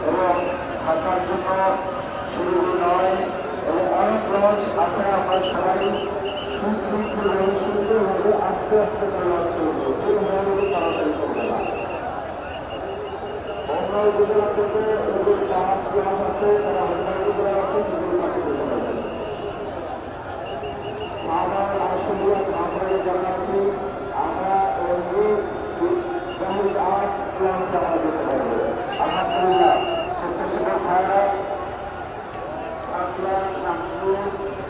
এবং থাকার জন্য শুরু নয় এবং অনেক লঞ্চ আছে। আমরা সবাই সুশৃঙ্খল সুন্দরভাবে আস্তে আস্তে করে লঞ্চ করবো, কেউ মনে তাড়াতাড়ি করবে না। অন্য উপজেলা থেকে ওদের 5 ক্লাস আছে, তারা অন্য উপজেলা আছে, নিজের কাছে বসে আছে। সাধারণ আসলে আমরা জানাচ্ছি আমরা জাহিদ 8 ক্লাসে আমরা যেতে পারবো। আলহামদুলিল্লাহ স্বেচ্ছাসেবক ভাইরা ক্লাস নামপুর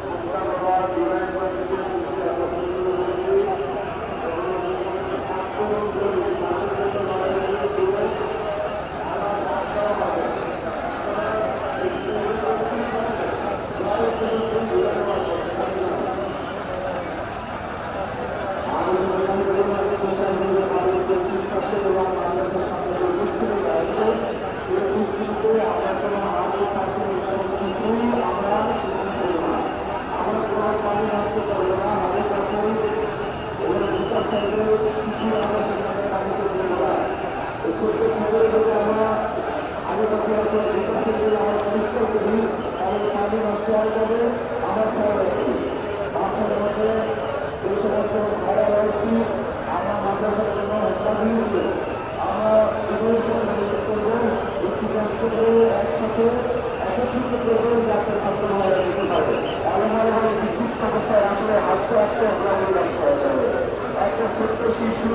মুস্তাফাবাদ বিরানগঞ্জ একসাথে একত্রিত করবে যাতে ছাত্রভাইরা দিতে পারে। এমনভাবে বিদ্যুৎ অবস্থায় আসলে হাঁটতে হাঁটতে আমরা ব্যস্ত হয়ে যাবে। একটা ছোট্ট শিশু